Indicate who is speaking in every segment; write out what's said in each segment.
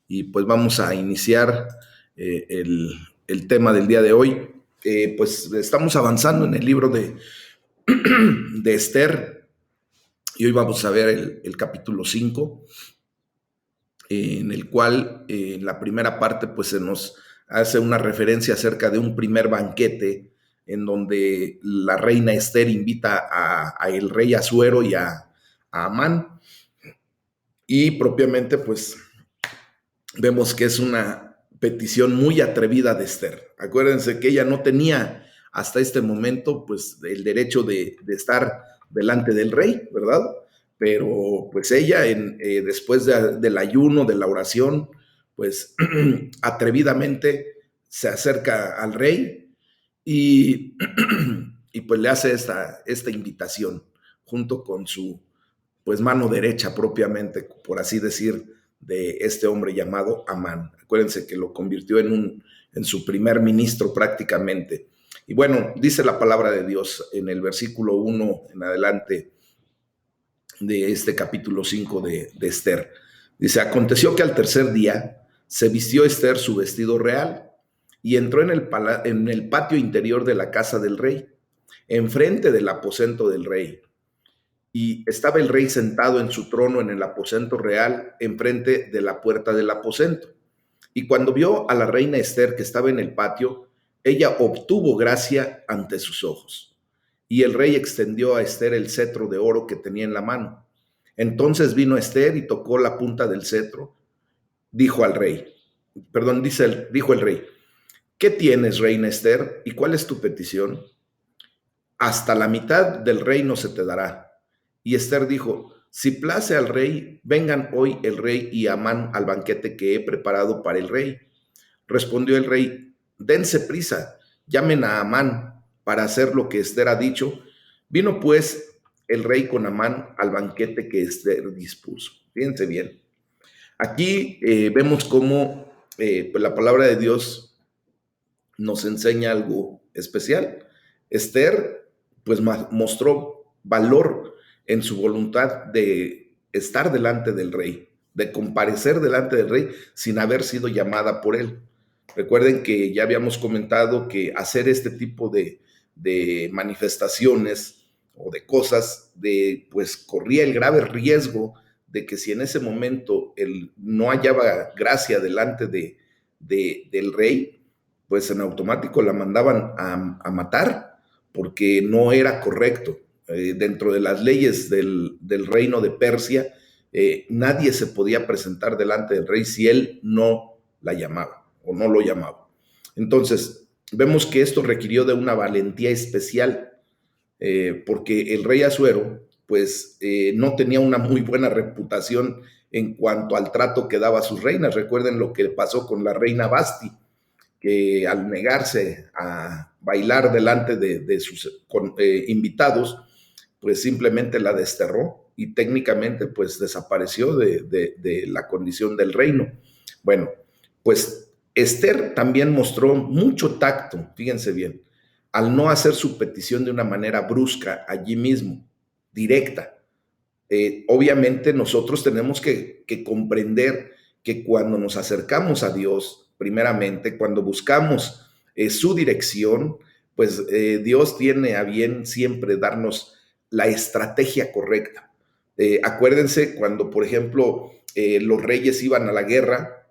Speaker 1: y pues vamos a iniciar el tema del día de hoy. Pues estamos avanzando en el libro de Esther y hoy vamos a ver el capítulo 5, en el cual en la primera parte pues se nos hace una referencia acerca de un primer banquete en donde la reina Esther invita a el rey Asuero y a Amán, y propiamente pues vemos que es una petición muy atrevida de Esther. Acuérdense que ella no tenía hasta este momento pues el derecho de estar delante del rey, ¿verdad? Pero pues ella después del ayuno, de la oración, pues atrevidamente se acerca al rey y, y pues le hace esta invitación junto con su pues mano derecha propiamente, por así decir, de este hombre llamado Amán. Acuérdense que lo convirtió en su primer ministro prácticamente. Y bueno, dice la palabra de Dios en el versículo 1 en adelante de este capítulo 5 de Esther. Dice, aconteció que al tercer día se vistió Esther su vestido real y entró en el patio interior de la casa del rey, enfrente del aposento del rey. Y estaba el rey sentado en su trono en el aposento real, enfrente de la puerta del aposento. Y cuando vio a la reina Esther que estaba en el patio, ella obtuvo gracia ante sus ojos. Y el rey extendió a Esther el cetro de oro que tenía en la mano. Entonces vino Esther y tocó la punta del cetro. Dijo al rey, perdón, dijo el rey, ¿qué tienes, reina Esther? ¿Y cuál es tu petición? Hasta la mitad del reino se te dará. Y Esther dijo, si place al rey, vengan hoy el rey y Amán al banquete que he preparado para el rey. Respondió el rey, dense prisa, llamen a Amán para hacer lo que Esther ha dicho. Vino pues el rey con Amán al banquete que Esther dispuso. Fíjense bien. Aquí vemos cómo pues la palabra de Dios nos enseña algo especial. Esther pues mostró valor en su voluntad de estar delante del rey, de comparecer delante del rey sin haber sido llamada por él. Recuerden que ya habíamos comentado que hacer este tipo de manifestaciones o de cosas, pues corría el grave riesgo de que si en ese momento él no hallaba gracia delante del rey, pues en automático la mandaban a matar porque no era correcto. Dentro de las leyes del reino de Persia, nadie se podía presentar delante del rey si él no la llamaba o no lo llamaba. Entonces, vemos que esto requirió de una valentía especial, porque el rey Asuero, pues, no tenía una muy buena reputación en cuanto al trato que daba a sus reinas. Recuerden lo que pasó con la reina Basti, que al negarse a bailar delante de sus invitados, pues simplemente la desterró y técnicamente pues desapareció de la condición del reino. Bueno, pues Esther también mostró mucho tacto, fíjense bien, al no hacer su petición de una manera brusca allí mismo, directa. Obviamente nosotros tenemos que comprender que cuando nos acercamos a Dios, primeramente, cuando buscamos su dirección, pues Dios tiene a bien siempre darnos la estrategia correcta. Acuérdense cuando, por ejemplo, los reyes iban a la guerra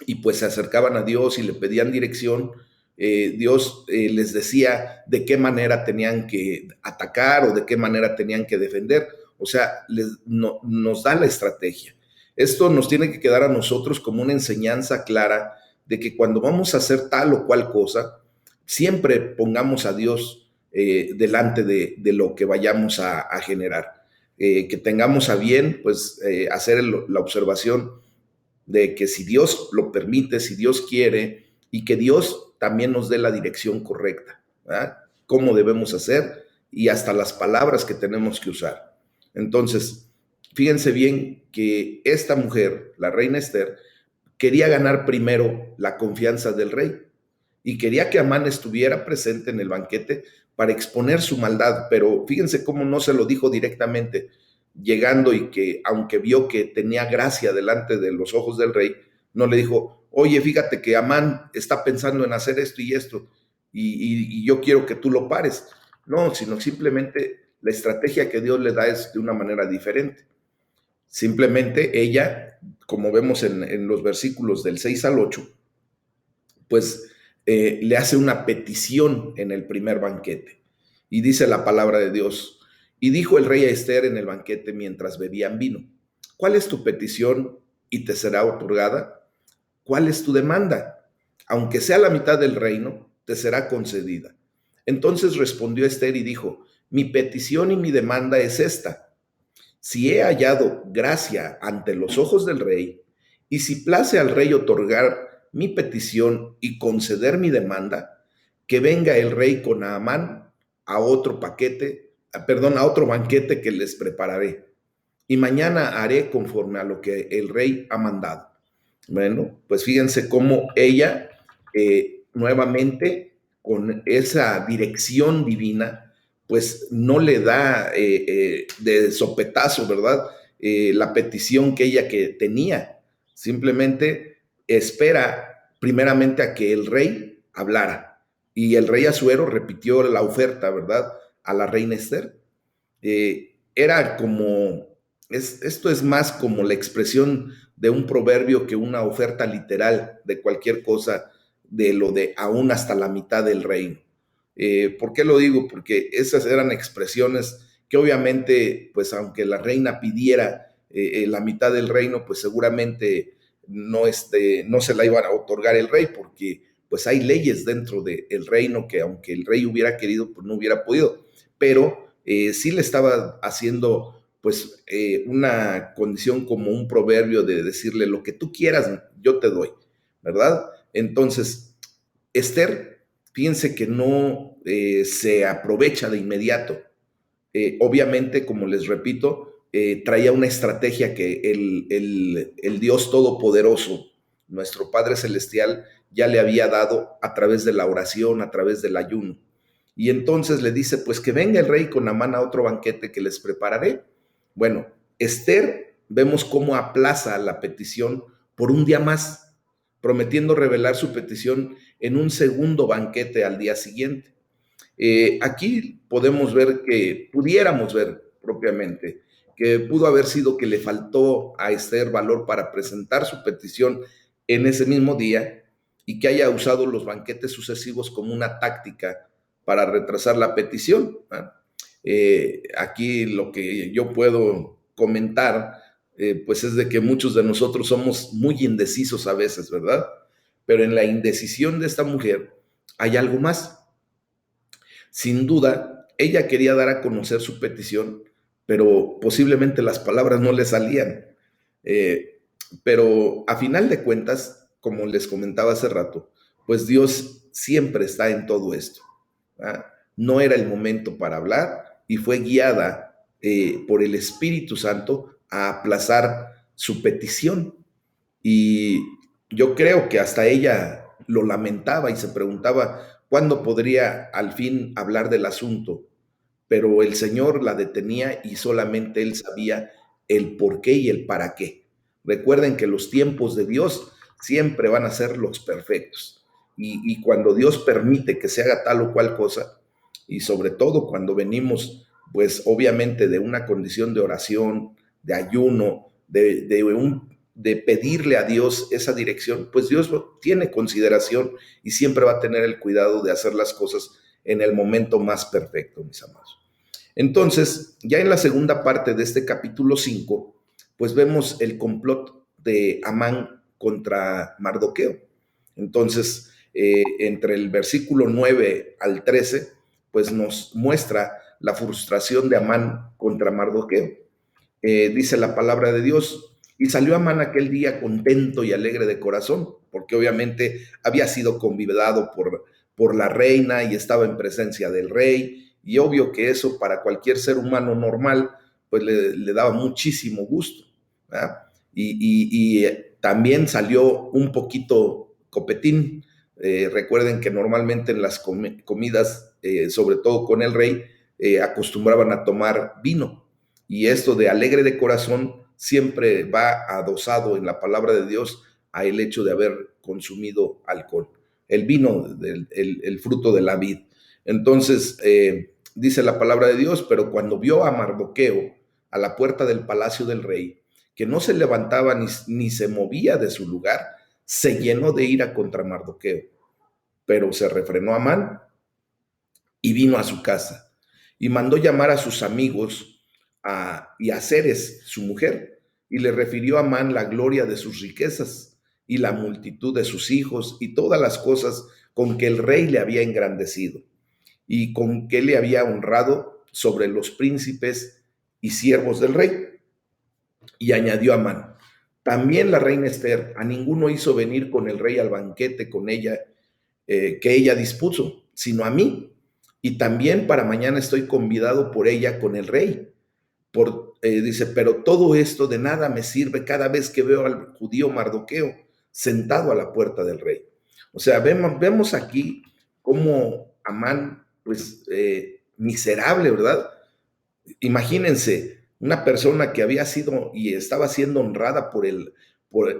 Speaker 1: y pues se acercaban a Dios y le pedían dirección. Dios les decía de qué manera tenían que atacar o de qué manera tenían que defender. O sea, nos da la estrategia. Esto nos tiene que quedar a nosotros como una enseñanza clara de que cuando vamos a hacer tal o cual cosa, siempre pongamos a Dios delante de lo que vayamos a generar. Que tengamos a bien, pues, hacer la observación de que si Dios lo permite, si Dios quiere, y que Dios también nos dé la dirección correcta, ¿verdad? Cómo debemos hacer y hasta las palabras que tenemos que usar. Entonces, fíjense bien que esta mujer, la reina Esther, quería ganar primero la confianza del rey y quería que Amán estuviera presente en el banquete para exponer su maldad, pero fíjense cómo no se lo dijo directamente, llegando y que aunque vio que tenía gracia delante de los ojos del rey, No le dijo, oye, fíjate que Amán está pensando en hacer esto y esto, y yo quiero que tú lo pares. No, sino simplemente la estrategia que Dios le da es de una manera diferente. Simplemente ella, como vemos en los versículos del 6 al 8, pues le hace una petición en el primer banquete. Y dice la palabra de Dios, y dijo el rey a Esther en el banquete mientras bebían vino, ¿cuál es tu petición y te será otorgada? ¿Cuál es tu demanda? Aunque sea la mitad del reino, te será concedida. Entonces respondió Esther y dijo, mi petición y mi demanda es esta. Si he hallado gracia ante los ojos del rey, y si place al rey otorgar mi petición y conceder mi demanda, que venga el rey con Naamán a otro a otro banquete que les prepararé. Y mañana haré conforme a lo que el rey ha mandado. Bueno, pues fíjense cómo ella nuevamente con esa dirección divina, pues no le da de sopetazo, ¿verdad? La petición que tenía. Simplemente espera primeramente a que el rey hablara. Y el rey Asuero repitió la oferta, ¿verdad? A la reina Esther. Era como, esto es más como la expresión de un proverbio que una oferta literal de cualquier cosa, de lo de aún hasta la mitad del reino. ¿Por qué lo digo? Porque esas eran expresiones que obviamente, pues aunque la reina pidiera la mitad del reino, pues seguramente no se la iban a otorgar el rey, porque pues hay leyes dentro del reino que aunque el rey hubiera querido, pues no hubiera podido. Pero sí le estaba haciendo pues una condición como un proverbio de decirle lo que tú quieras, yo te doy, ¿verdad? Entonces, Esther, fíjense que no se aprovecha de inmediato. Obviamente, como les repito, traía una estrategia que el Dios Todopoderoso, nuestro Padre Celestial, ya le había dado a través de la oración, a través del ayuno. Y entonces le dice, pues que venga el rey con Amán a otro banquete que les prepararé. Bueno, Esther, vemos cómo aplaza la petición por un día más, prometiendo revelar su petición en un segundo banquete al día siguiente. Aquí podemos ver que, pudiéramos ver propiamente, que pudo haber sido que le faltó a Esther valor para presentar su petición en ese mismo día y que haya usado los banquetes sucesivos como una táctica para retrasar la petición. Aquí lo que yo puedo comentar, pues es de que muchos de nosotros somos muy indecisos a veces, ¿verdad? Pero en la indecisión de esta mujer hay algo más. Sin duda, ella quería dar a conocer su petición, pero posiblemente las palabras no le salían. Eh, pero a final de cuentas, como les comentaba hace rato, pues Dios siempre está en todo esto. ¿Verdad? No era el momento para hablar y fue guiada por el Espíritu Santo a aplazar su petición. Y yo creo que hasta ella lo lamentaba y se preguntaba cuándo podría al fin hablar del asunto, pero el Señor la detenía y solamente Él sabía el por qué y el para qué. Recuerden que los tiempos de Dios siempre van a ser los perfectos. Y cuando Dios permite que se haga tal o cual cosa, y sobre todo cuando venimos, pues obviamente de una condición de oración, de ayuno, de pedirle a Dios esa dirección, pues Dios tiene consideración y siempre va a tener el cuidado de hacer las cosas en el momento más perfecto, mis amados. Entonces, ya en la segunda parte de este capítulo 5, pues vemos el complot de Amán contra Mardoqueo. Entonces, entre el versículo 9 al 13, pues nos muestra la frustración de Amán contra Mardoqueo. Dice la palabra de Dios, y salió Amán aquel día contento y alegre de corazón, porque obviamente había sido convidado por la reina y estaba en presencia del rey, y obvio que eso para cualquier ser humano normal, pues le daba muchísimo gusto, ¿verdad? Y también salió un poquito copetín. Recuerden que normalmente en las comidas, sobre todo con el rey, acostumbraban a tomar vino. Y esto de alegre de corazón siempre va adosado en la palabra de Dios a el hecho de haber consumido alcohol, el vino, el fruto de la vid. Entonces, dice la palabra de Dios, pero cuando vio a Mardoqueo a la puerta del palacio del rey, que no se levantaba ni se movía de su lugar, se llenó de ira contra Mardoqueo, pero se refrenó Amán y vino a su casa y mandó llamar a sus amigos y a Zeres, su mujer, y le refirió a Amán la gloria de sus riquezas y la multitud de sus hijos y todas las cosas con que el rey le había engrandecido y con que le había honrado sobre los príncipes y siervos del rey. Y añadió Amán: también la reina Esther a ninguno hizo venir con el rey al banquete con ella, que ella dispuso, sino a mí. Y también para mañana estoy convidado por ella con el rey. Dice, pero todo esto de nada me sirve cada vez que veo al judío Mardoqueo sentado a la puerta del rey. O sea, vemos aquí cómo Amán, pues, miserable, ¿verdad? Imagínense, una persona que había sido y estaba siendo honrada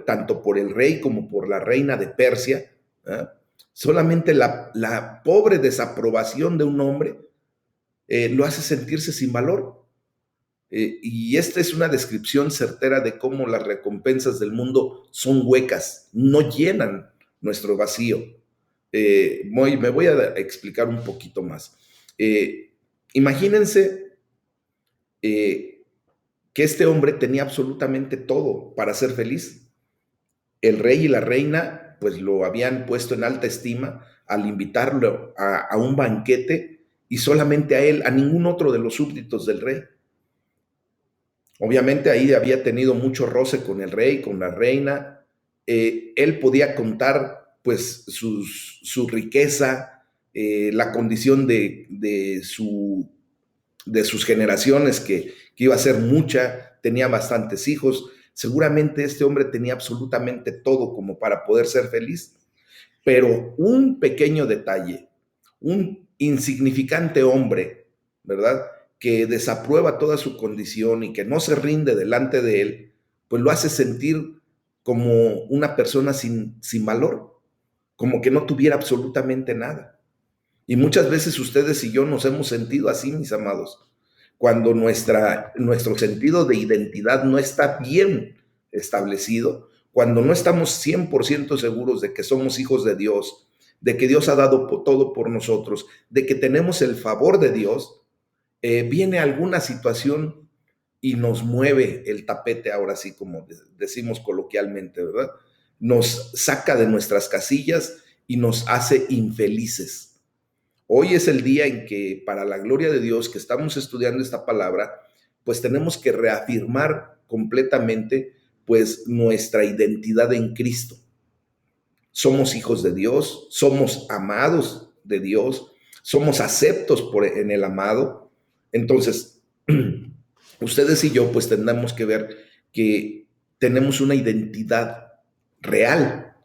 Speaker 1: tanto por el rey como por la reina de Persia, ¿eh? Solamente la pobre desaprobación de un hombre lo hace sentirse sin valor. Y esta es una descripción certera de cómo las recompensas del mundo son huecas, no llenan nuestro vacío. Me voy a explicar un poquito más. Imagínense que este hombre tenía absolutamente todo para ser feliz. El rey y la reina pues lo habían puesto en alta estima al invitarlo a un banquete, y solamente a él, a ningún otro de los súbditos del rey. Obviamente ahí había tenido mucho roce con el rey, con la reina. Él podía contar pues su riqueza, la condición de sus generaciones, que iba a ser mucha, tenía bastantes hijos. Seguramente este hombre tenía absolutamente todo como para poder ser feliz, pero un pequeño detalle, un insignificante hombre, ¿verdad?, que desaprueba toda su condición y que no se rinde delante de él, pues lo hace sentir como una persona sin valor, como que no tuviera absolutamente nada. Y muchas veces ustedes y yo nos hemos sentido así, mis amados, cuando nuestro sentido de identidad no está bien establecido, cuando no estamos 100% seguros de que somos hijos de Dios, de que Dios ha dado todo por nosotros, de que tenemos el favor de Dios, viene alguna situación y nos mueve el tapete, ahora sí, como decimos coloquialmente, ¿verdad? Nos saca de nuestras casillas y nos hace infelices. Hoy es el día en que, para la gloria de Dios, que estamos estudiando esta palabra, pues tenemos que reafirmar completamente pues nuestra identidad en Cristo. Somos hijos de Dios, somos amados de Dios, somos aceptos en el amado. Entonces, ustedes y yo pues tendremos que ver que tenemos una identidad real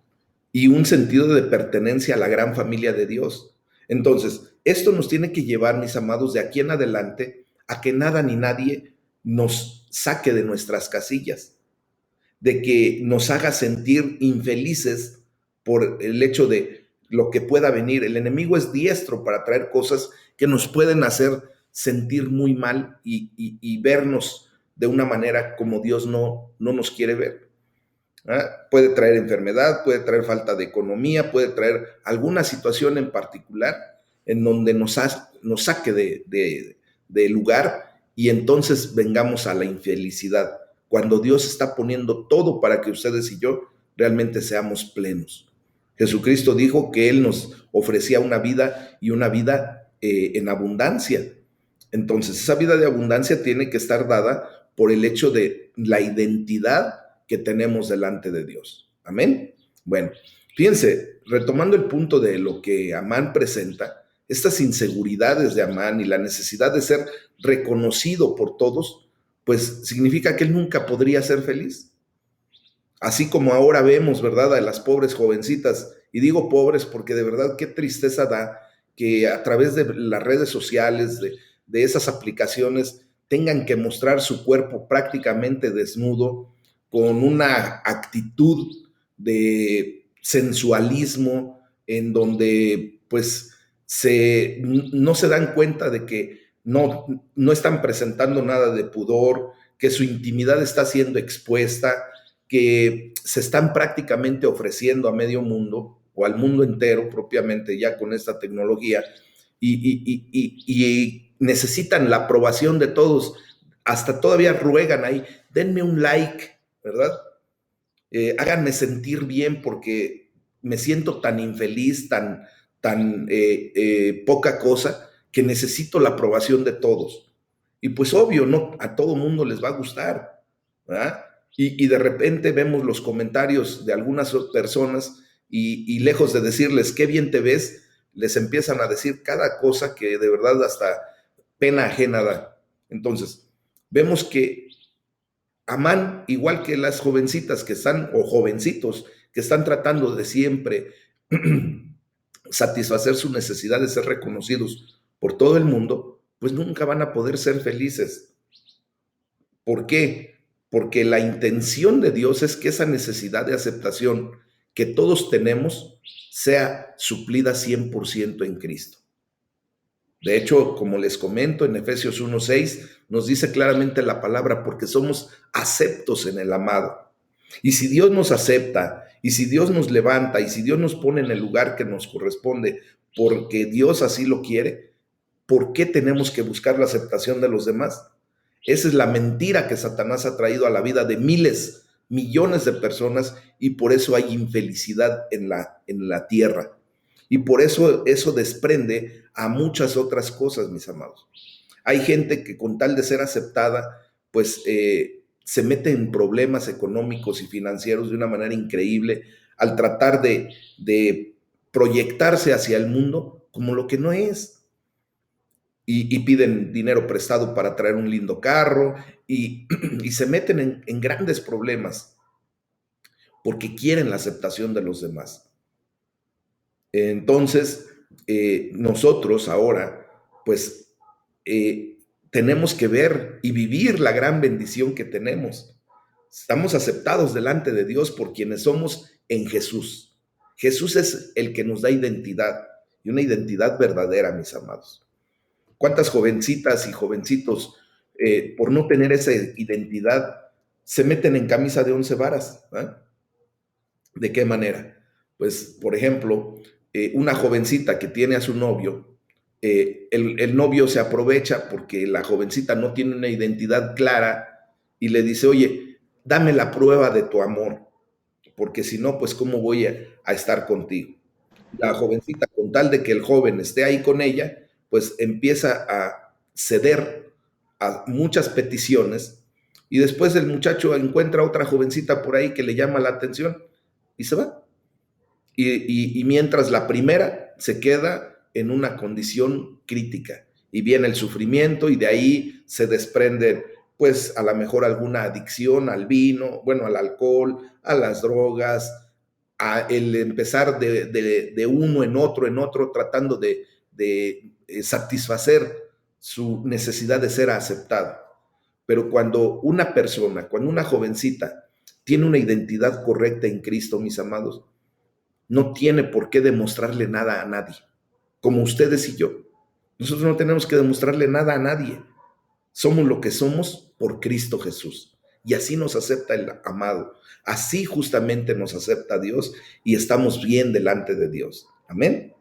Speaker 1: y un sentido de pertenencia a la gran familia de Dios. Entonces, esto nos tiene que llevar, mis amados, de aquí en adelante, a que nada ni nadie nos saque de nuestras casillas, de que nos haga sentir infelices por el hecho de lo que pueda venir. El enemigo es diestro para traer cosas que nos pueden hacer sentir muy mal y vernos de una manera como Dios no nos quiere ver. Puede traer enfermedad, puede traer falta de economía, puede traer alguna situación en particular en donde nos saque de lugar, y entonces vengamos a la infelicidad, cuando Dios está poniendo todo para que ustedes y yo realmente seamos plenos. Jesucristo dijo que Él nos ofrecía una vida, y una vida en abundancia. Entonces esa vida de abundancia tiene que estar dada por el hecho de la identidad que tenemos delante de Dios. Amén. Bueno, fíjense, retomando el punto de lo que Amán presenta, estas inseguridades de Amán y la necesidad de ser reconocido por todos, pues significa que él nunca podría ser feliz. Así como ahora vemos, ¿verdad?, a las pobres jovencitas, y digo pobres porque de verdad qué tristeza da que a través de las redes sociales, de esas aplicaciones, tengan que mostrar su cuerpo prácticamente desnudo, con una actitud de sensualismo, en donde pues no se dan cuenta de que no están presentando nada de pudor, que su intimidad está siendo expuesta, que se están prácticamente ofreciendo a medio mundo o al mundo entero propiamente ya con esta tecnología y necesitan la aprobación de todos, hasta todavía ruegan ahí, denme un like, ¿verdad? Háganme sentir bien porque me siento tan infeliz, tan poca cosa, que necesito la aprobación de todos. Y pues obvio, no a todo mundo les va a gustar, ¿verdad? Y de repente vemos los comentarios de algunas personas y lejos de decirles qué bien te ves, les empiezan a decir cada cosa que de verdad hasta pena ajena da. Entonces, vemos que Amán, igual que las jovencitas que están, o jovencitos, que están tratando de siempre satisfacer su necesidad de ser reconocidos por todo el mundo, pues nunca van a poder ser felices. ¿Por qué? Porque la intención de Dios es que esa necesidad de aceptación que todos tenemos sea suplida 100% en Cristo. De hecho, como les comento, en Efesios 1:6 nos dice claramente la palabra, porque somos aceptos en el amado. Y si Dios nos acepta, y si Dios nos levanta, y si Dios nos pone en el lugar que nos corresponde, porque Dios así lo quiere, ¿por qué tenemos que buscar la aceptación de los demás? Esa es la mentira que Satanás ha traído a la vida de miles, millones de personas, y por eso hay infelicidad en la tierra. Y por eso desprende a muchas otras cosas, mis amados. Hay gente que con tal de ser aceptada, pues se mete en problemas económicos y financieros de una manera increíble al tratar de proyectarse hacia el mundo como lo que no es. Y piden dinero prestado para traer un lindo carro y se meten en grandes problemas porque quieren la aceptación de los demás. Entonces, nosotros ahora, pues, tenemos que ver y vivir la gran bendición que tenemos. Estamos aceptados delante de Dios por quienes somos en Jesús. Jesús es el que nos da identidad, y una identidad verdadera, mis amados. ¿Cuántas jovencitas y jovencitos, por no tener esa identidad, se meten en camisa de 11 varas? ¿Eh? ¿De qué manera? Pues, por ejemplo, una jovencita que tiene a su novio, el novio se aprovecha porque la jovencita no tiene una identidad clara y le dice, oye, dame la prueba de tu amor, porque si no, pues ¿cómo voy a estar contigo? La jovencita, con tal de que el joven esté ahí con ella, pues empieza a ceder a muchas peticiones y después el muchacho encuentra a otra jovencita por ahí que le llama la atención y se va. Y mientras la primera se queda en una condición crítica y viene el sufrimiento y de ahí se desprende pues a lo mejor alguna adicción al vino, bueno, al alcohol, a las drogas, a el empezar de uno en otro, tratando de satisfacer su necesidad de ser aceptado. Pero cuando una persona, cuando una jovencita tiene una identidad correcta en Cristo, mis amados, no tiene por qué demostrarle nada a nadie, como ustedes y yo. Nosotros no tenemos que demostrarle nada a nadie. Somos lo que somos por Cristo Jesús. Y así nos acepta el amado. Así justamente nos acepta Dios y estamos bien delante de Dios. Amén.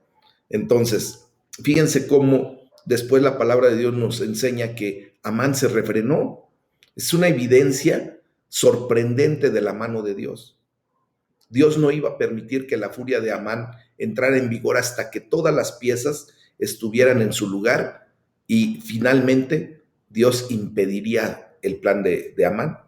Speaker 1: Entonces, fíjense cómo después la palabra de Dios nos enseña que Amán se refrenó. Es una evidencia sorprendente de la mano de Dios. Dios no iba a permitir que la furia de Amán entrara en vigor hasta que todas las piezas estuvieran en su lugar y finalmente Dios impediría el plan de Amán.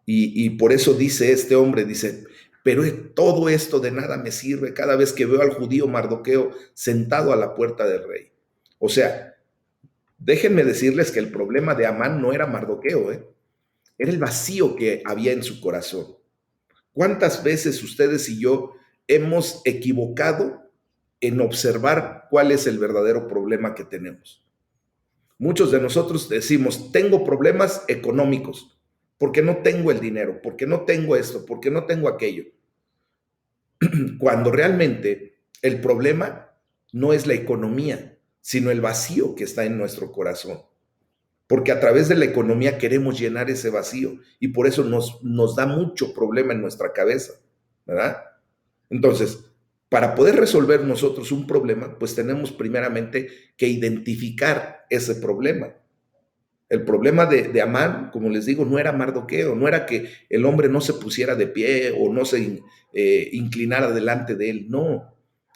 Speaker 1: Y por eso dice este hombre, dice, pero todo esto de nada me sirve cada vez que veo al judío Mardoqueo sentado a la puerta del rey. O sea, déjenme decirles que el problema de Amán no era Mardoqueo, era el vacío que había en su corazón. ¿Cuántas veces ustedes y yo hemos equivocado en observar cuál es el verdadero problema que tenemos? Muchos de nosotros decimos, tengo problemas económicos, porque no tengo el dinero, porque no tengo esto, porque no tengo aquello. cuando realmente el problema no es la economía, sino el vacío que está en nuestro corazón. Porque a través de la economía queremos llenar ese vacío y por eso nos da mucho problema en nuestra cabeza, ¿verdad? Entonces, para poder resolver nosotros un problema, pues tenemos primeramente que identificar ese problema. El problema de Amán, como les digo, no era Mardoqueo, no era que el hombre no se pusiera de pie o no se inclinara delante de él, no.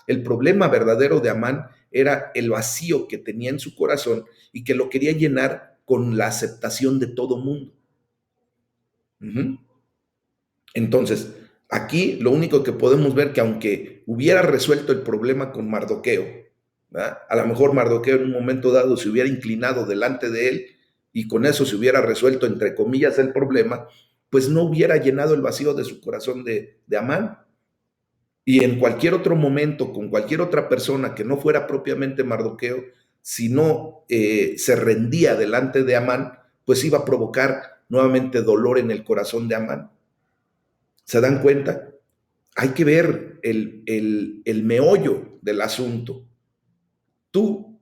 Speaker 1: El problema verdadero de Amán era el vacío que tenía en su corazón y que lo quería llenar con la aceptación de todo mundo. Uh-huh. Entonces, aquí lo único que podemos ver que aunque hubiera resuelto el problema con Mardoqueo, ¿verdad? A lo mejor Mardoqueo en un momento dado se hubiera inclinado delante de él y con eso se hubiera resuelto, entre comillas, el problema, pues no hubiera llenado el vacío de su corazón de Amán. Y en cualquier otro momento, con cualquier otra persona que no fuera propiamente Mardoqueo, si no se rendía delante de Amán, pues iba a provocar nuevamente dolor en el corazón de Amán. ¿Se dan cuenta? Hay que ver el meollo del asunto. Tú,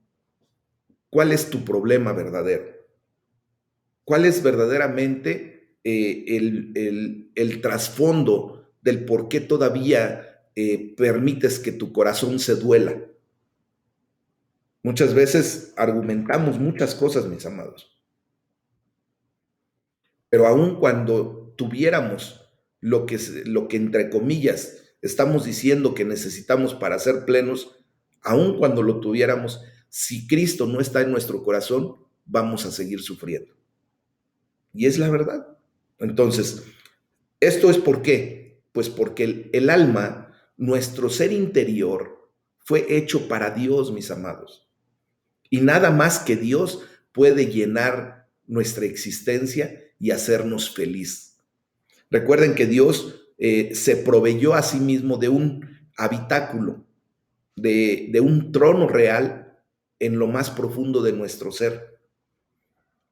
Speaker 1: ¿cuál es tu problema verdadero? ¿Cuál es verdaderamente el trasfondo del por qué todavía permites que tu corazón se duela? Muchas veces argumentamos muchas cosas, mis amados, pero aun cuando tuviéramos lo que entre comillas estamos diciendo que necesitamos para ser plenos, aun cuando lo tuviéramos, si Cristo no está en nuestro corazón, vamos a seguir sufriendo. Y es la verdad. Entonces, ¿esto es por qué? Pues porque el alma, nuestro ser interior, fue hecho para Dios, mis amados. Y nada más que Dios puede llenar nuestra existencia y hacernos feliz. Recuerden que Dios se proveyó a sí mismo de un habitáculo, de un trono real en lo más profundo de nuestro ser.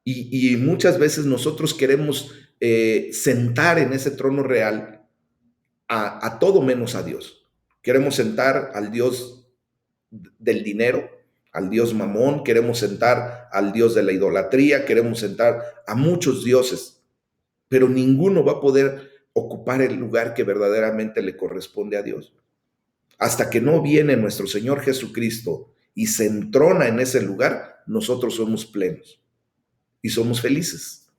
Speaker 1: Y muchas veces nosotros queremos sentar en ese trono real a todo menos a Dios. Queremos sentar al Dios del dinero, al Dios Mamón, queremos sentar al Dios de la idolatría, queremos sentar a muchos dioses, pero ninguno va a poder ocupar el lugar que verdaderamente le corresponde a Dios. Hasta que no viene nuestro Señor Jesucristo y se entrona en ese lugar, nosotros somos plenos y somos felices.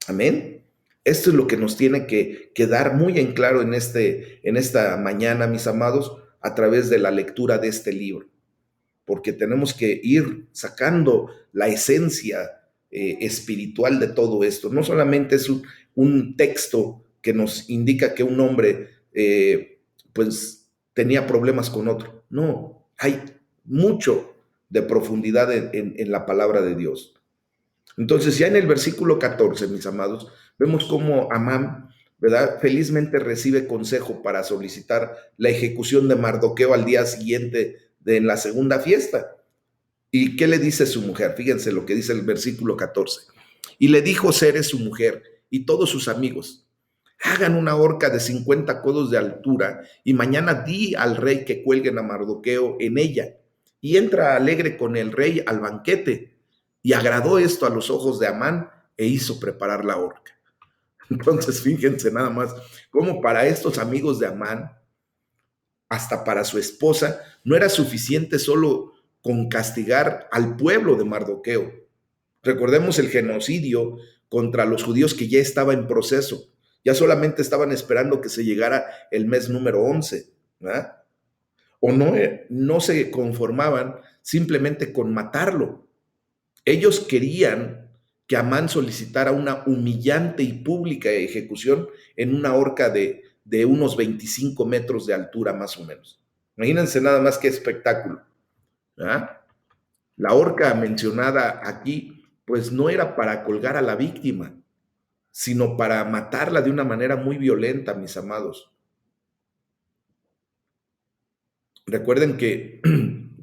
Speaker 1: Amén. Esto es lo que nos tiene que quedar muy en claro en esta mañana, mis amados, a través de la lectura de este libro, porque tenemos que ir sacando la esencia espiritual de todo esto. No solamente es un texto que nos indica que un hombre pues tenía problemas con otro. No, hay mucho de profundidad en la palabra de Dios. Entonces, ya en el versículo 14, mis amados, vemos cómo Amán, ¿verdad? Felizmente recibe consejo para solicitar la ejecución de Mardoqueo al día siguiente de la segunda fiesta. ¿Y qué le dice su mujer? Fíjense lo que dice el versículo 14. Y le dijo Ceres, su mujer, y todos sus amigos, hagan una horca de 50 codos de altura y mañana di al rey que cuelguen a Mardoqueo en ella. Y entra alegre con el rey al banquete. Y agradó esto a los ojos de Amán e hizo preparar la horca. Entonces, fíjense nada más cómo para estos amigos de Amán, hasta para su esposa, no era suficiente solo con castigar al pueblo de Mardoqueo. Recordemos el genocidio contra los judíos que ya estaba en proceso. Ya solamente estaban esperando que se llegara el mes número 11, ¿verdad? O no se conformaban simplemente con matarlo. Ellos querían que Amán solicitara una humillante y pública ejecución en una horca de unos 25 metros de altura más o menos. Imagínense nada más qué espectáculo. ¿Verdad? La horca mencionada aquí, pues no era para colgar a la víctima, sino para matarla de una manera muy violenta, mis amados. Recuerden que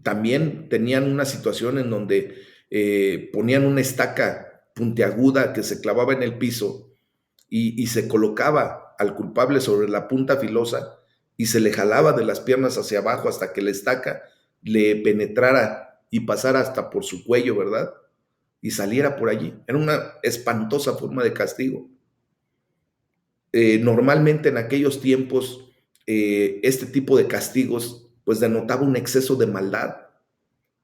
Speaker 1: también tenían una situación en donde ponían una estaca puntiaguda que se clavaba en el piso y se colocaba al culpable sobre la punta filosa y se le jalaba de las piernas hacia abajo hasta que la estaca le penetrara y pasara hasta por su cuello, ¿verdad? Y saliera por allí. Era una espantosa forma de castigo. Normalmente en aquellos tiempos, este tipo de castigos pues denotaba un exceso de maldad.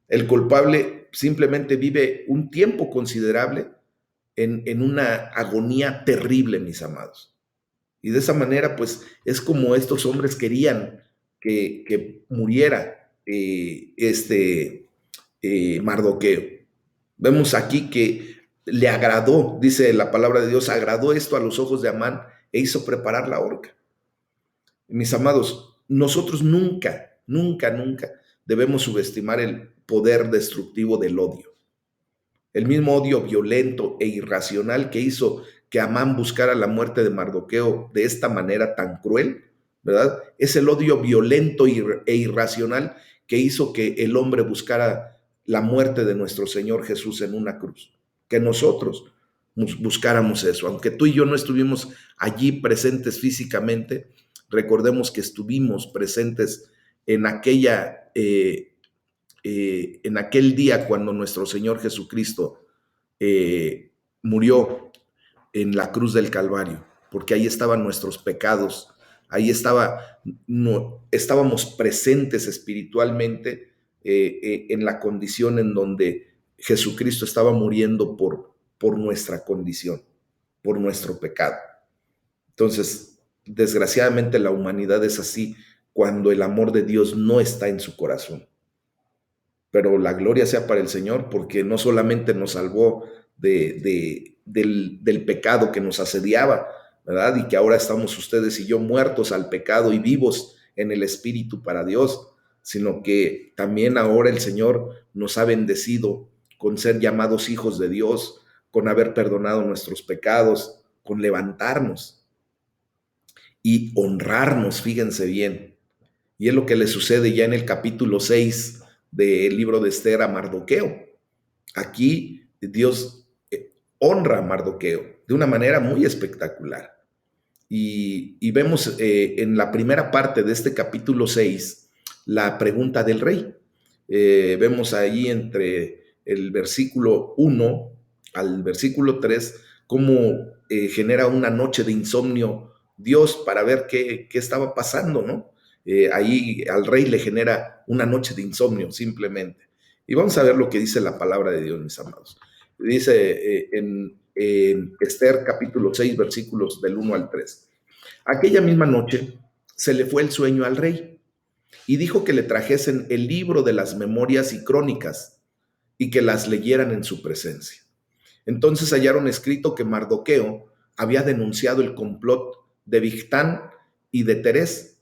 Speaker 1: El culpable simplemente vive un tiempo considerable en una agonía terrible, mis amados. Y de esa manera, pues, es como estos hombres querían que muriera Mardoqueo. Vemos aquí que le agradó, dice la palabra de Dios, agradó esto a los ojos de Amán e hizo preparar la horca. Mis amados, nosotros nunca, nunca, nunca debemos subestimar el poder destructivo del odio. El mismo odio violento e irracional que hizo que Amán buscara la muerte de Mardoqueo de esta manera tan cruel, ¿verdad? Es el odio violento e irracional que hizo que el hombre buscara la muerte de nuestro Señor Jesús en una cruz. Que nosotros buscáramos eso. Aunque tú y yo no estuvimos allí presentes físicamente, recordemos que estuvimos presentes en en aquel día cuando nuestro Señor Jesucristo murió en la cruz del Calvario, porque ahí estaban nuestros pecados, ahí estábamos presentes espiritualmente en la condición en donde Jesucristo estaba muriendo por nuestra condición, por nuestro pecado. Entonces, desgraciadamente la humanidad es así cuando el amor de Dios no está en su corazón. Pero la gloria sea para el Señor, porque no solamente nos salvó del pecado que nos asediaba, ¿verdad? Y que ahora estamos ustedes y yo muertos al pecado y vivos en el Espíritu para Dios, sino que también ahora el Señor nos ha bendecido con ser llamados hijos de Dios, con haber perdonado nuestros pecados, con levantarnos y honrarnos, fíjense bien. Y es lo que le sucede ya en el capítulo 6 del libro de Esther a Mardoqueo. Aquí Dios honra a Mardoqueo de una manera muy espectacular. Y vemos en la primera parte de este capítulo 6 la pregunta del rey. Vemos ahí entre el versículo 1 al versículo 3 cómo genera una noche de insomnio Dios para ver qué estaba pasando, ¿no? Ahí al rey le genera una noche de insomnio simplemente. Y vamos a ver lo que dice la palabra de Dios, mis amados. Dice en Esther capítulo 6, versículos del 1 al 3. Aquella misma noche se le fue el sueño al rey y dijo que le trajesen el libro de las memorias y crónicas y que las leyeran en su presencia. Entonces hallaron escrito que Mardoqueo había denunciado el complot de Bigtán y de Teres,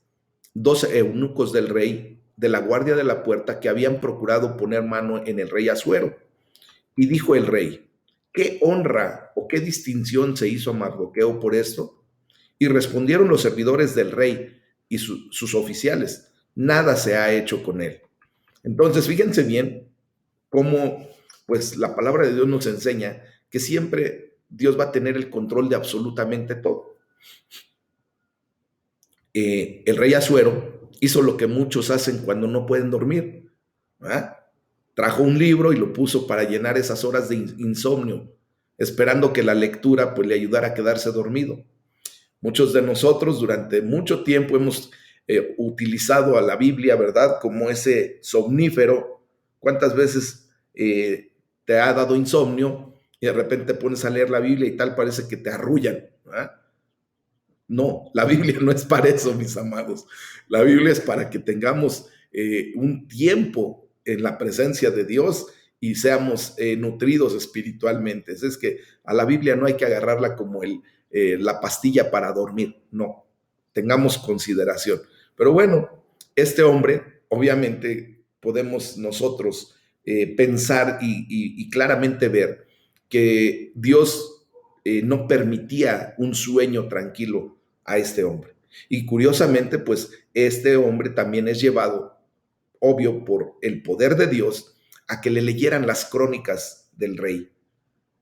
Speaker 1: dos eunucos del rey de la guardia de la puerta que habían procurado poner mano en el rey Asuero. Y dijo el rey, ¿qué honra o qué distinción se hizo a Mardoqueo por esto? Y respondieron los servidores del rey y sus oficiales, nada se ha hecho con él. Entonces, fíjense bien cómo pues la palabra de Dios nos enseña que siempre Dios va a tener el control de absolutamente todo. El rey Asuero hizo lo que muchos hacen cuando no pueden dormir, ¿verdad? Trajo un libro y lo puso para llenar esas horas de insomnio, esperando que la lectura pues le ayudara a quedarse dormido. Muchos de nosotros durante mucho tiempo hemos utilizado a la Biblia, ¿verdad? Como ese somnífero. ¿Cuántas veces te ha dado insomnio y de repente pones a leer la Biblia y tal parece que te arrullan, ¿verdad? No, la Biblia no es para eso, mis amados. La Biblia es para que tengamos un tiempo en la presencia de Dios y seamos nutridos espiritualmente. Es que a la Biblia no hay que agarrarla como la pastilla para dormir, no, tengamos consideración. Pero bueno, este hombre, obviamente podemos nosotros pensar y claramente ver que Dios no permitía un sueño tranquilo a este hombre. Y curiosamente, pues este hombre también es llevado, obvio, por el poder de Dios, a que le leyeran las crónicas del rey,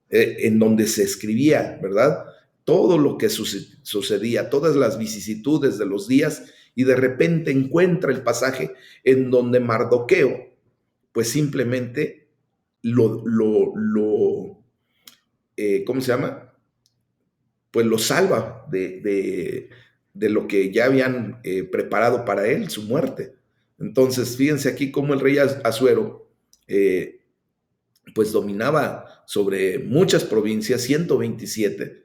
Speaker 1: en donde se escribía, ¿verdad? Todo lo que sucedía, todas las vicisitudes de los días y de repente encuentra el pasaje en donde Mardoqueo, pues simplemente ¿cómo se llama? Pues lo salva de lo que ya habían preparado para él, su muerte. Entonces, fíjense aquí cómo el rey Asuero, pues dominaba sobre muchas provincias, 127,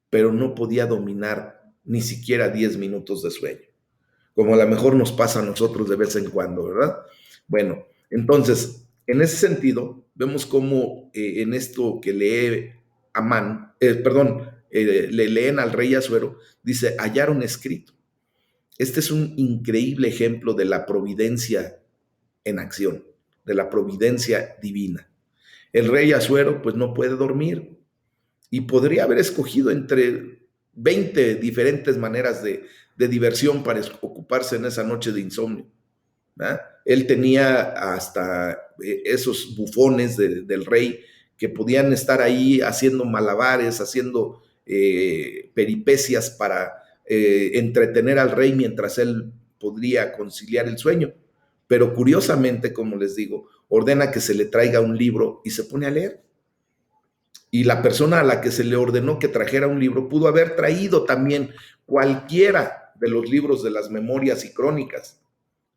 Speaker 1: pero no podía dominar ni siquiera 10 minutos de sueño, como a lo mejor nos pasa a nosotros de vez en cuando, ¿verdad? Bueno, entonces, en ese sentido, vemos cómo en esto que lee Amán, le leen al rey Asuero, dice, hallaron escrito. Este es un increíble ejemplo de la providencia en acción, de la providencia divina. El rey Asuero pues no puede dormir y podría haber escogido entre 20 diferentes maneras de diversión para ocuparse en esa noche de insomnio, ¿verdad? Él tenía hasta esos bufones del rey que podían estar ahí haciendo malabares, haciendo peripecias para entretener al rey mientras él podría conciliar el sueño. Pero curiosamente, como les digo, ordena que se le traiga un libro y se pone a leer. Y la persona a la que se le ordenó que trajera un libro pudo haber traído también cualquiera de los libros de las memorias y crónicas.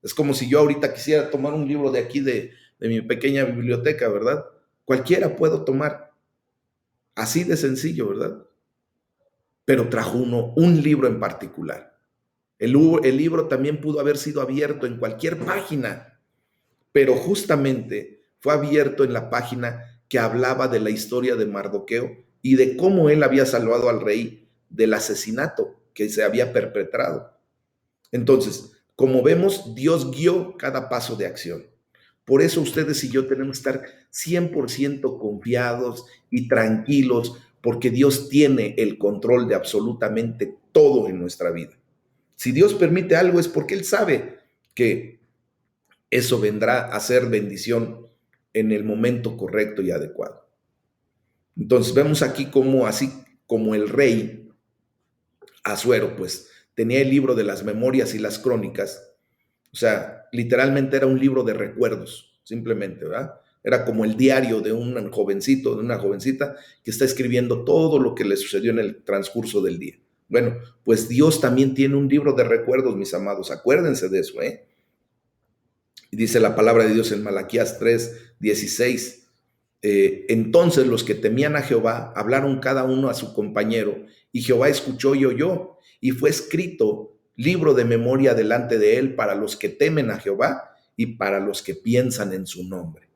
Speaker 1: Es como si yo ahorita quisiera tomar un libro de aquí de mi pequeña biblioteca, ¿verdad? Cualquiera puedo tomar. Así de sencillo, ¿verdad? Pero trajo un libro en particular. El libro también pudo haber sido abierto en cualquier página, pero justamente fue abierto en la página que hablaba de la historia de Mardoqueo y de cómo él había salvado al rey del asesinato que se había perpetrado. Entonces, como vemos, Dios guió cada paso de acción. Por eso ustedes y yo tenemos que estar 100% confiados y tranquilos, porque Dios tiene el control de absolutamente todo en nuestra vida. Si Dios permite algo es porque Él sabe que eso vendrá a ser bendición en el momento correcto y adecuado. Entonces vemos aquí como así como el rey Asuero, pues tenía el libro de las memorias y las crónicas, o sea, literalmente era un libro de recuerdos, simplemente, ¿verdad? Era como el diario de un jovencito, de una jovencita que está escribiendo todo lo que le sucedió en el transcurso del día. Bueno, pues Dios también tiene un libro de recuerdos, mis amados, acuérdense de eso, ¿eh? Y dice la palabra de Dios en Malaquías 3:16. Entonces los que temían a Jehová hablaron cada uno a su compañero, y Jehová escuchó y oyó, y fue escrito libro de memoria delante de él para los que temen a Jehová y para los que piensan en su nombre.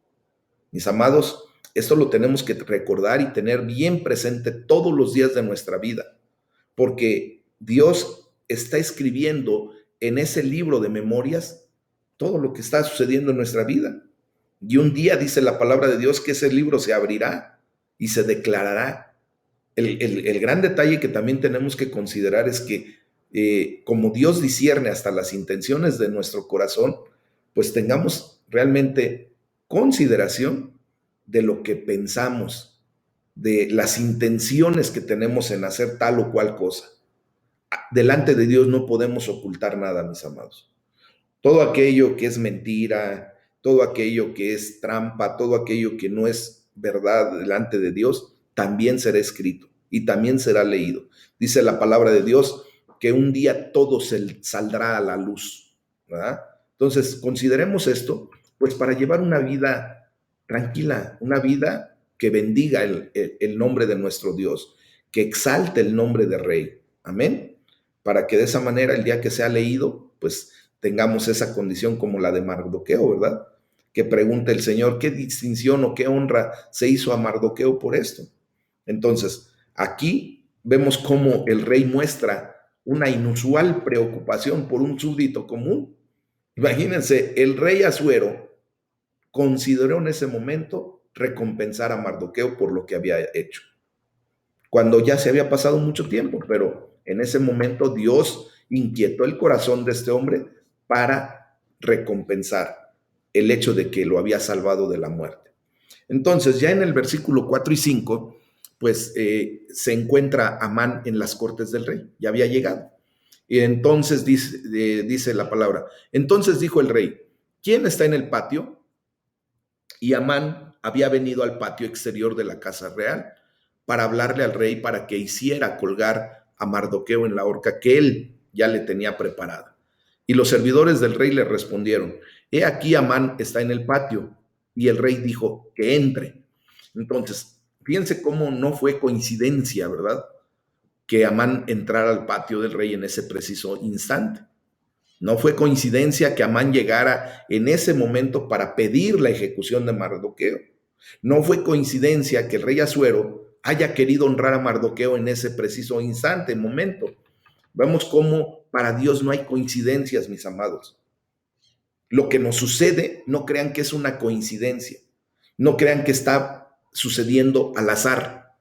Speaker 1: Mis amados, esto lo tenemos que recordar y tener bien presente todos los días de nuestra vida, porque Dios está escribiendo en ese libro de memorias todo lo que está sucediendo en nuestra vida. Y un día dice la palabra de Dios que ese libro se abrirá y se declarará. El gran detalle que también tenemos que considerar es que como Dios discierne hasta las intenciones de nuestro corazón, pues tengamos realmente consideración de lo que pensamos, de las intenciones que tenemos en hacer tal o cual cosa. Delante de Dios no podemos ocultar nada, mis amados. Todo aquello que es mentira, todo aquello que es trampa, todo aquello que no es verdad delante de Dios, también será escrito y también será leído. Dice la palabra de Dios que un día todo saldrá a la luz, ¿verdad? Entonces, consideremos esto, pues para llevar una vida tranquila, una vida que bendiga el nombre de nuestro Dios, que exalte el nombre de Rey. Amén. Para que de esa manera el día que sea leído, pues tengamos esa condición como la de Mardoqueo, ¿verdad? Que pregunta el Señor, ¿qué distinción o qué honra se hizo a Mardoqueo por esto? Entonces, aquí vemos cómo el rey muestra una inusual preocupación por un súbdito común. Imagínense, el rey Asuero consideró en ese momento recompensar a Mardoqueo por lo que había hecho, cuando ya se había pasado mucho tiempo, pero en ese momento Dios inquietó el corazón de este hombre para recompensar el hecho de que lo había salvado de la muerte. Entonces, ya en el versículo 4 y 5, pues se encuentra Amán en las cortes del rey, ya había llegado. Y entonces dice la palabra, entonces dijo el rey, ¿quién está en el patio? Y Amán había venido al patio exterior de la casa real para hablarle al rey para que hiciera colgar a Mardoqueo en la horca que él ya le tenía preparada. Y los servidores del rey le respondieron, he aquí Amán está en el patio. Y el rey dijo que entre. Entonces, fíjense cómo no fue coincidencia, ¿verdad? Que Amán entrara al patio del rey en ese preciso instante. No fue coincidencia que Amán llegara en ese momento para pedir la ejecución de Mardoqueo. No fue coincidencia que el rey Asuero haya querido honrar a Mardoqueo en ese preciso instante, momento. Vemos cómo para Dios no hay coincidencias, mis amados. Lo que nos sucede, no crean que es una coincidencia. No crean que está sucediendo al azar.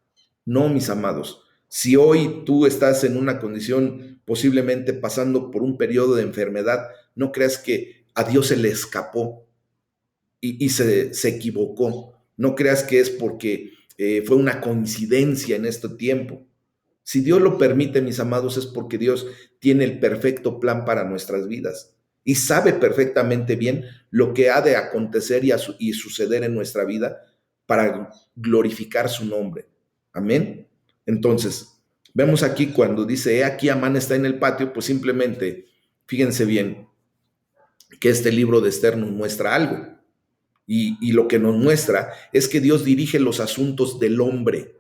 Speaker 1: No, mis amados. Si hoy tú estás en una condición posiblemente pasando por un periodo de enfermedad, no creas que a Dios se le escapó y se equivocó. No creas que es porque fue una coincidencia en este tiempo. Si Dios lo permite, mis amados, es porque Dios tiene el perfecto plan para nuestras vidas y sabe perfectamente bien lo que ha de acontecer y suceder en nuestra vida para glorificar su nombre. Amén. Entonces, vemos aquí cuando dice, he aquí Amán está en el patio, pues simplemente, fíjense bien, que este libro de Esther nos muestra algo. Y lo que nos muestra es que Dios dirige los asuntos del hombre,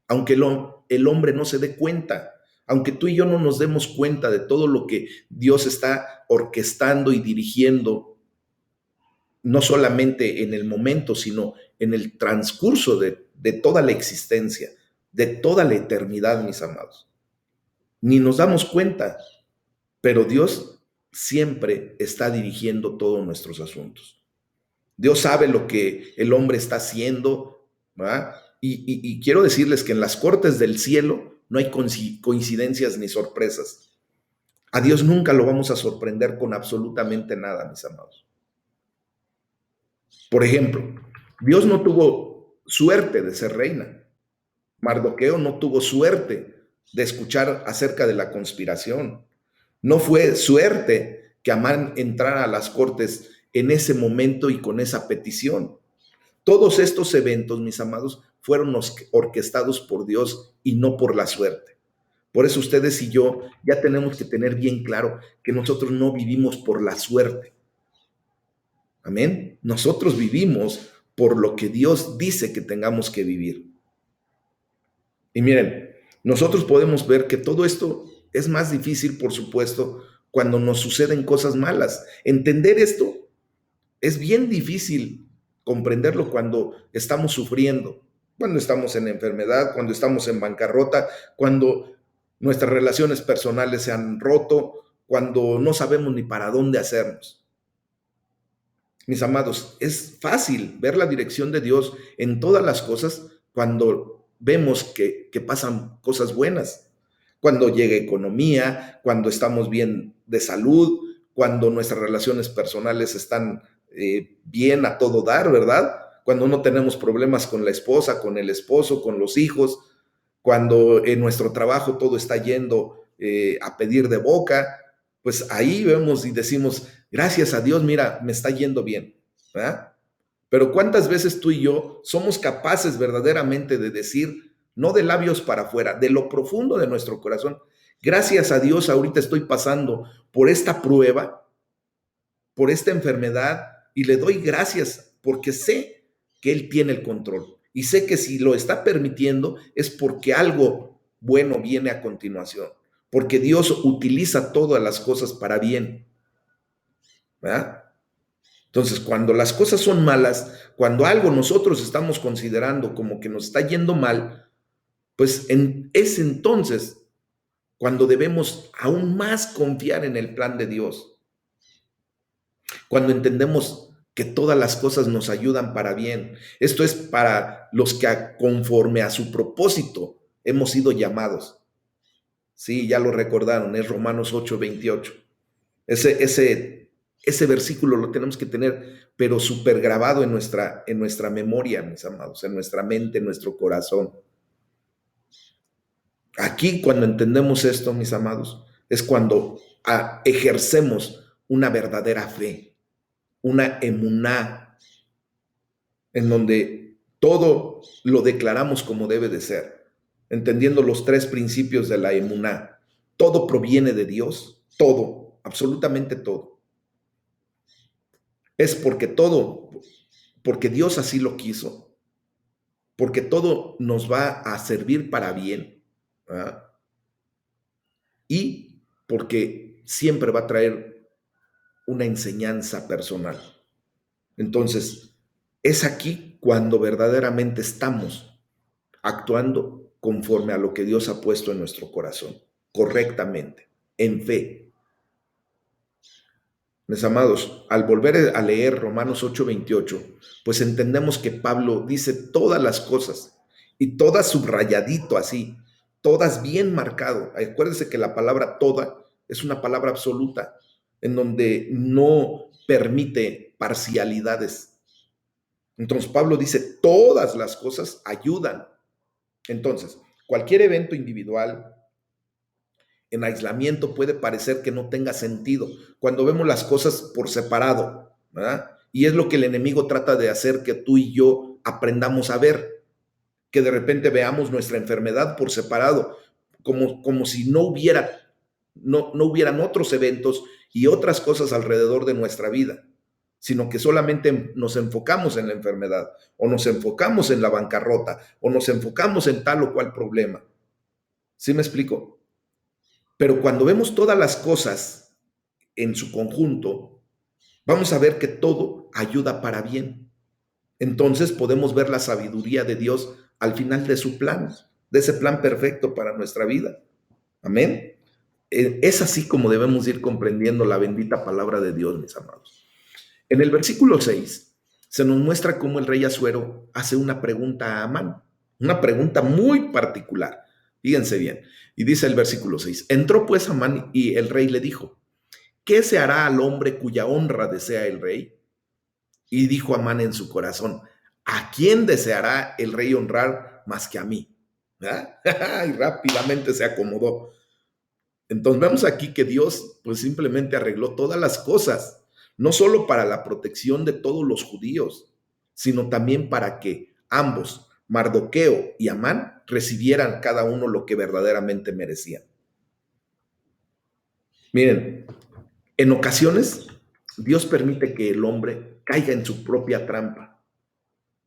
Speaker 1: aunque el hombre no se dé cuenta, aunque tú y yo no nos demos cuenta de todo lo que Dios está orquestando y dirigiendo, no solamente en el momento, sino en el transcurso de toda la existencia, de toda la eternidad, mis amados. Ni nos damos cuenta, pero Dios siempre está dirigiendo todos nuestros asuntos. Dios sabe lo que el hombre está haciendo, ¿verdad? Y quiero decirles que en las cortes del cielo no hay coincidencias ni sorpresas. A Dios nunca lo vamos a sorprender con absolutamente nada, mis amados. Por ejemplo, Dios no tuvo suerte de ser reina. Mardoqueo no tuvo suerte de escuchar acerca de la conspiración. No fue suerte que Amán entrara a las cortes en ese momento y con esa petición. Todos estos eventos, mis amados, fueron orquestados por Dios y no por la suerte. Por eso ustedes y yo ya tenemos que tener bien claro que nosotros no vivimos por la suerte. Amén. Nosotros vivimos por lo que Dios dice que tengamos que vivir. Y miren, nosotros podemos ver que todo esto es más difícil, por supuesto, cuando nos suceden cosas malas. Entender esto es bien difícil comprenderlo cuando estamos sufriendo, cuando estamos en enfermedad, cuando estamos en bancarrota, cuando nuestras relaciones personales se han roto, cuando no sabemos ni para dónde hacernos. Mis amados, es fácil ver la dirección de Dios en todas las cosas cuando vemos que pasan cosas buenas, cuando llega economía, cuando estamos bien de salud, cuando nuestras relaciones personales están bien a todo dar, ¿verdad? Cuando no tenemos problemas con la esposa, con el esposo, con los hijos, cuando en nuestro trabajo todo está yendo a pedir de boca, pues ahí vemos y decimos, gracias a Dios, mira, me está yendo bien, ¿verdad? Pero ¿cuántas veces tú y yo somos capaces verdaderamente de decir, no de labios para afuera, de lo profundo de nuestro corazón, gracias a Dios ahorita estoy pasando por esta prueba, por esta enfermedad, y le doy gracias porque sé que Él tiene el control y sé que si lo está permitiendo es porque algo bueno viene a continuación, porque Dios utiliza todas las cosas para bien, ¿verdad? Entonces, cuando las cosas son malas, cuando algo nosotros estamos considerando como que nos está yendo mal, pues es entonces cuando debemos aún más confiar en el plan de Dios. Cuando entendemos que todas las cosas nos ayudan para bien. Esto es para los que conforme a su propósito hemos sido llamados. Sí, ya lo recordaron, es Romanos 8:28. Ese versículo lo tenemos que tener, pero súper grabado en nuestra memoria, mis amados, en nuestra mente, en nuestro corazón. Aquí, cuando entendemos esto, mis amados, Es cuando ejercemos una verdadera fe, una emuná, en donde todo lo declaramos como debe de ser, entendiendo los tres principios de la emuná. Todo proviene de Dios, todo, absolutamente todo. Es porque Dios así lo quiso, porque todo nos va a servir para bien, ¿verdad? Y porque siempre va a traer una enseñanza personal. Entonces, es aquí cuando verdaderamente estamos actuando conforme a lo que Dios ha puesto en nuestro corazón, correctamente, en fe. Mis amados, al volver a leer Romanos 8:28, pues entendemos que Pablo dice todas las cosas y todas subrayadito así, todas bien marcado. Acuérdense que la palabra toda es una palabra absoluta en donde no permite parcialidades. Entonces Pablo dice todas las cosas ayudan. Entonces, cualquier evento individual en aislamiento puede parecer que no tenga sentido cuando vemos las cosas por separado, ¿verdad? Y es lo que el enemigo trata de hacer que tú y yo aprendamos a ver, que de repente veamos nuestra enfermedad por separado, como si no hubieran otros eventos y otras cosas alrededor de nuestra vida, sino que solamente nos enfocamos en la enfermedad, o nos enfocamos en la bancarrota, o nos enfocamos en tal o cual problema. ¿Sí me explico? Pero cuando vemos todas las cosas en su conjunto, vamos a ver que todo ayuda para bien. Entonces podemos ver la sabiduría de Dios al final de su plan, de ese plan perfecto para nuestra vida. Amén. Es así como debemos ir comprendiendo la bendita palabra de Dios, mis amados. En el versículo 6 se nos muestra cómo el rey Asuero hace una pregunta a Amán, una pregunta muy particular. Fíjense bien. Y dice el versículo 6, entró pues Amán y el rey le dijo, ¿qué se hará al hombre cuya honra desea el rey? Y dijo Amán en su corazón, ¿a quién deseará el rey honrar más que a mí? ¿Ah? Y rápidamente se acomodó. Entonces vemos aquí que Dios pues simplemente arregló todas las cosas, no solo para la protección de todos los judíos, sino también para que ambos, Mardoqueo y Amán, recibieran cada uno lo que verdaderamente merecían. Miren, en ocasiones Dios permite que el hombre caiga en su propia trampa.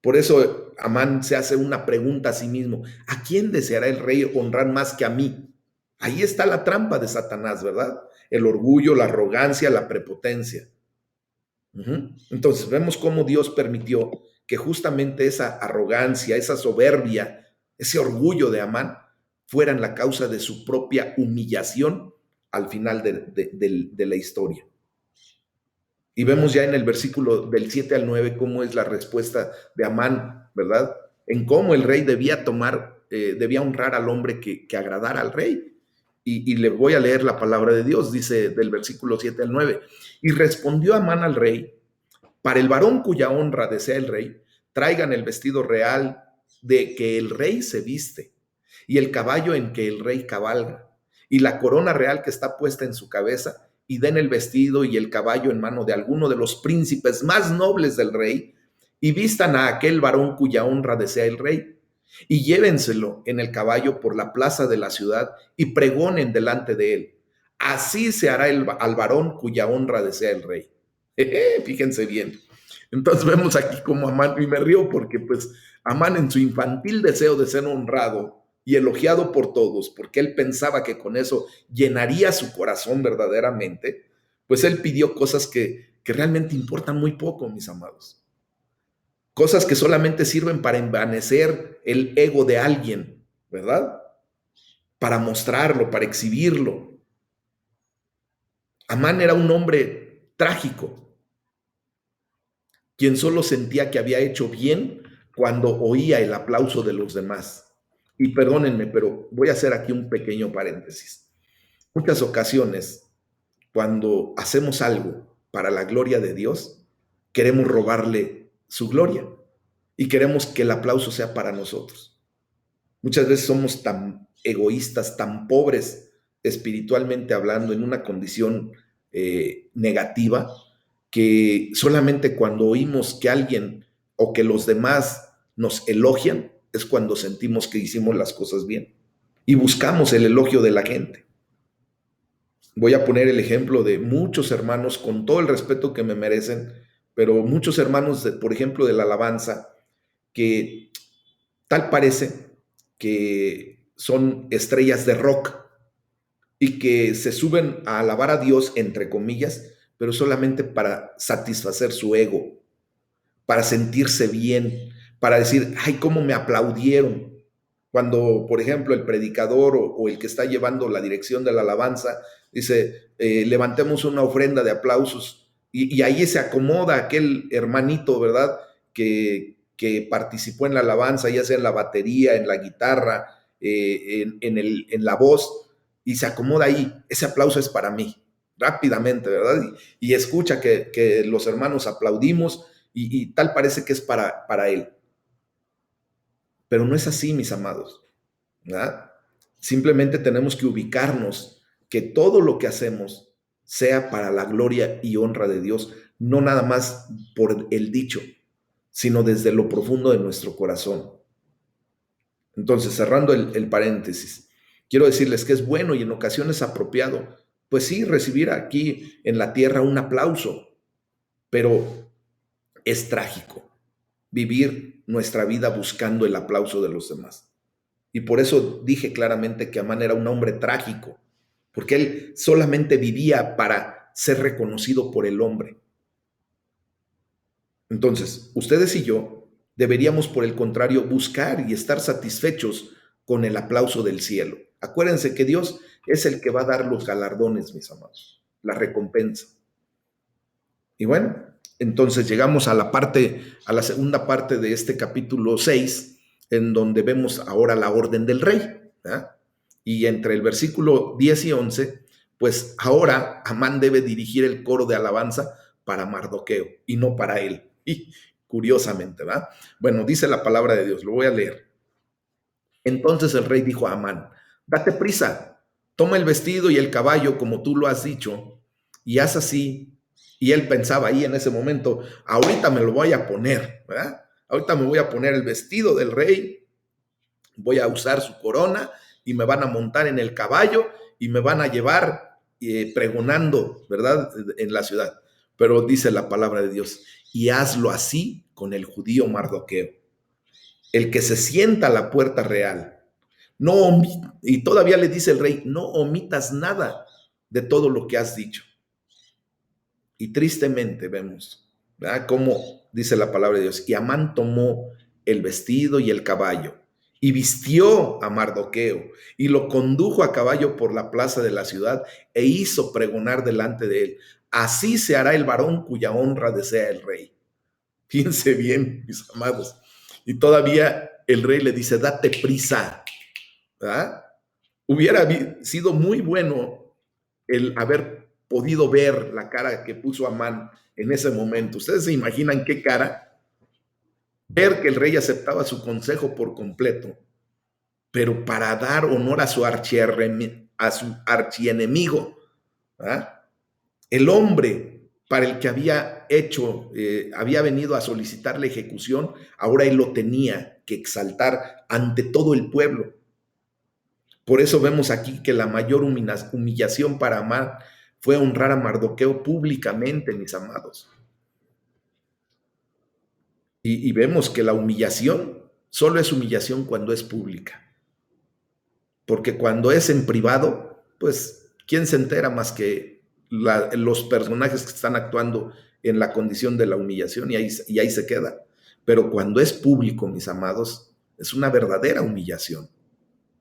Speaker 1: Por eso Amán se hace una pregunta a sí mismo, ¿a quién deseará el rey honrar más que a mí? Ahí está la trampa de Satanás, ¿verdad? El orgullo, la arrogancia, la prepotencia. Entonces vemos cómo Dios permitió que justamente esa arrogancia, esa soberbia, ese orgullo de Amán fueran la causa de su propia humillación al final de la historia. Y vemos ya en el versículo del 7 al 9 cómo es la respuesta de Amán, ¿verdad? En cómo el rey debía debía honrar al hombre que agradara al rey. Y le voy a leer la palabra de Dios, dice del versículo 7 al 9. Y respondió Amán al rey, para el varón cuya honra desea el rey, traigan el vestido real de que el rey se viste, y el caballo en que el rey cabalga, y la corona real que está puesta en su cabeza, y den el vestido y el caballo en mano de alguno de los príncipes más nobles del rey, y vistan a aquel varón cuya honra desea el rey, y llévenselo en el caballo por la plaza de la ciudad, y pregonen delante de él. Así se hará al varón cuya honra desea el rey. Fíjense bien. Entonces vemos aquí como Amán, y me río porque pues Amán en su infantil deseo de ser honrado y elogiado por todos, porque él pensaba que con eso llenaría su corazón verdaderamente, pues él pidió cosas que realmente importan muy poco, mis amados. Cosas que solamente sirven para envanecer el ego de alguien, ¿verdad? Para mostrarlo, para exhibirlo. Amán era un hombre trágico, quien solo sentía que había hecho bien cuando oía el aplauso de los demás. Y perdónenme, pero voy a hacer aquí un pequeño paréntesis. Muchas ocasiones, cuando hacemos algo para la gloria de Dios, queremos robarle su gloria y queremos que el aplauso sea para nosotros. Muchas veces somos tan egoístas, tan pobres, espiritualmente hablando, en una condición negativa, que solamente cuando oímos que alguien o que los demás nos elogian es cuando sentimos que hicimos las cosas bien y buscamos el elogio de la gente. Voy a poner el ejemplo de muchos hermanos, con todo el respeto que me merecen, pero muchos hermanos, por ejemplo, de la alabanza, que tal parece que son estrellas de rock y que se suben a alabar a Dios, entre comillas, pero solamente para satisfacer su ego, para sentirse bien, para decir, ay, cómo me aplaudieron. Cuando, por ejemplo, el predicador o el que está llevando la dirección de la alabanza dice, levantemos una ofrenda de aplausos y ahí se acomoda aquel hermanito, ¿verdad? Que participó en la alabanza, ya sea en la batería, en la guitarra, en la voz, y se acomoda ahí. Ese aplauso es para mí, rápidamente, ¿verdad? Y escucha que los hermanos aplaudimos y tal parece que es para él. Pero no es así, mis amados, ¿verdad? Simplemente tenemos que ubicarnos que todo lo que hacemos sea para la gloria y honra de Dios, no nada más por el dicho, sino desde lo profundo de nuestro corazón. Entonces, cerrando el paréntesis, quiero decirles que es bueno y en ocasiones apropiado, pues sí, recibir aquí en la tierra un aplauso, pero es trágico vivir nuestra vida buscando el aplauso de los demás. Y por eso dije claramente que Amán era un hombre trágico, porque él solamente vivía para ser reconocido por el hombre. Entonces, ustedes y yo deberíamos, por el contrario, buscar y estar satisfechos con el aplauso del cielo. Acuérdense que Dios es el que va a dar los galardones, mis amados, la recompensa. Y bueno, entonces llegamos a la segunda parte de este capítulo 6, en donde vemos ahora la orden del rey, ¿verdad? Y entre el versículo 10 y 11, pues ahora Amán debe dirigir el coro de alabanza para Mardoqueo y no para él. Y curiosamente, ¿verdad? Bueno, dice la palabra de Dios, lo voy a leer. Entonces el rey dijo a Amán, date prisa, toma el vestido y el caballo como tú lo has dicho, y haz así. Y él pensaba ahí en ese momento, ahorita me lo voy a poner, ¿verdad? Ahorita me voy a poner el vestido del rey, voy a usar su corona y me van a montar en el caballo y me van a llevar pregonando, ¿verdad? En la ciudad. Pero dice la palabra de Dios, y hazlo así con el judío Mardoqueo, el que se sienta a la puerta real. No, y todavía le dice el rey, no omitas nada de todo lo que has dicho. Y tristemente vemos, ¿verdad? Cómo dice la palabra de Dios. Y Amán tomó el vestido y el caballo y vistió a Mardoqueo y lo condujo a caballo por la plaza de la ciudad e hizo pregonar delante de él. Así se hará el varón cuya honra desea el rey. Fíjense bien, mis amados. Y todavía el rey le dice, date prisa, ¿verdad? Hubiera sido muy bueno el haber podido ver la cara que puso Amán en ese momento. ¿Ustedes se imaginan qué cara? Ver que el rey aceptaba su consejo por completo, pero para dar honor a su archienemigo, ¿verdad? El hombre para el que había hecho, había venido a solicitar la ejecución, ahora él lo tenía que exaltar ante todo el pueblo. Por eso vemos aquí que la mayor humillación para Amán fue honrar a Mardoqueo públicamente, mis amados. Y vemos que la humillación solo es humillación cuando es pública. Porque cuando es en privado, pues, ¿quién se entera más que los personajes que están actuando en la condición de la humillación? Y ahí se queda. Pero cuando es público, mis amados, es una verdadera humillación.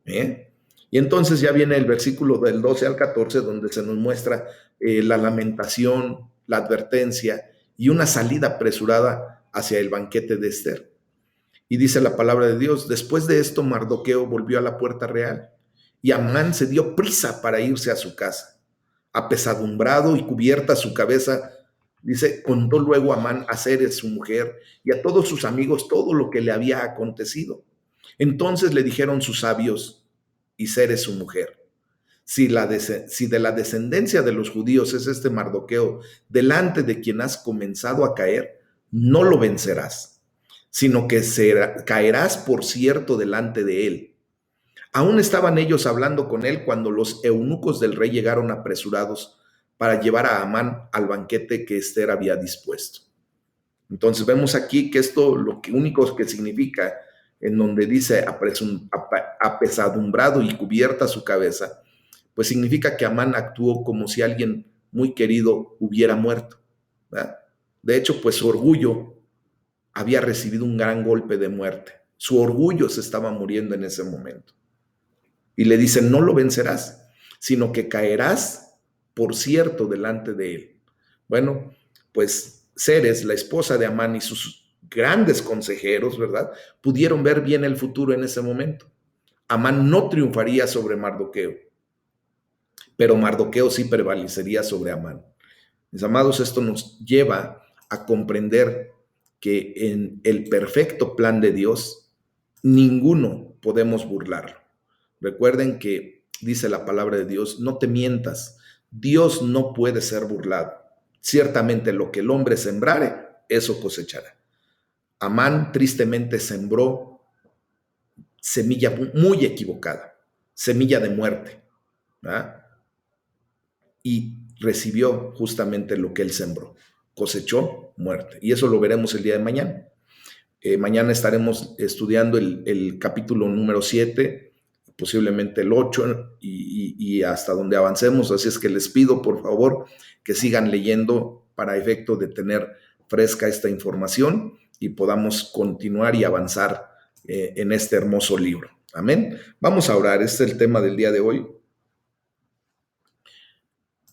Speaker 1: ¿Eh? Y entonces ya viene el versículo del 12 al 14, donde se nos muestra la lamentación, la advertencia y una salida apresurada hacia el banquete de Ester. Y dice la palabra de Dios, después de esto Mardoqueo volvió a la puerta real y Amán se dio prisa para irse a su casa. Apesadumbrado y cubierta su cabeza, dice, contó luego Amán a Zeres, su mujer, y a todos sus amigos todo lo que le había acontecido. Entonces le dijeron sus sabios y Zeres, su mujer, si de la descendencia de los judíos es este Mardoqueo, delante de quien has comenzado a caer, no lo vencerás, sino que caerás por cierto delante de él. Aún estaban ellos hablando con él cuando los eunucos del rey llegaron apresurados para llevar a Amán al banquete que Ester había dispuesto. Entonces vemos aquí que esto lo único que significa, en donde dice apesadumbrado y cubierta su cabeza, pues significa que Amán actuó como si alguien muy querido hubiera muerto, ¿verdad? De hecho, pues su orgullo había recibido un gran golpe de muerte. Su orgullo se estaba muriendo en ese momento. Y le dice, no lo vencerás, sino que caerás por cierto delante de él. Bueno, pues Zeres, la esposa de Amán, y sus grandes consejeros, ¿verdad?, pudieron ver bien el futuro en ese momento. Amán no triunfaría sobre Mardoqueo, pero Mardoqueo sí prevalecería sobre Amán. Mis amados, esto nos lleva a comprender que en el perfecto plan de Dios, ninguno podemos burlarlo. Recuerden que dice la palabra de Dios, no te mientas, Dios no puede ser burlado. Ciertamente lo que el hombre sembrare, eso cosechará. Amán tristemente sembró semilla muy equivocada, semilla de muerte, ¿verdad? Y recibió justamente lo que él sembró, cosechó muerte. Y eso lo veremos el día de mañana. Mañana estaremos estudiando el capítulo número 7, posiblemente el 8 y hasta donde avancemos. Así es que les pido, por favor, que sigan leyendo para efecto de tener fresca esta información y podamos continuar y avanzar en este hermoso libro. Amén. Vamos a orar. Este es el tema del día de hoy.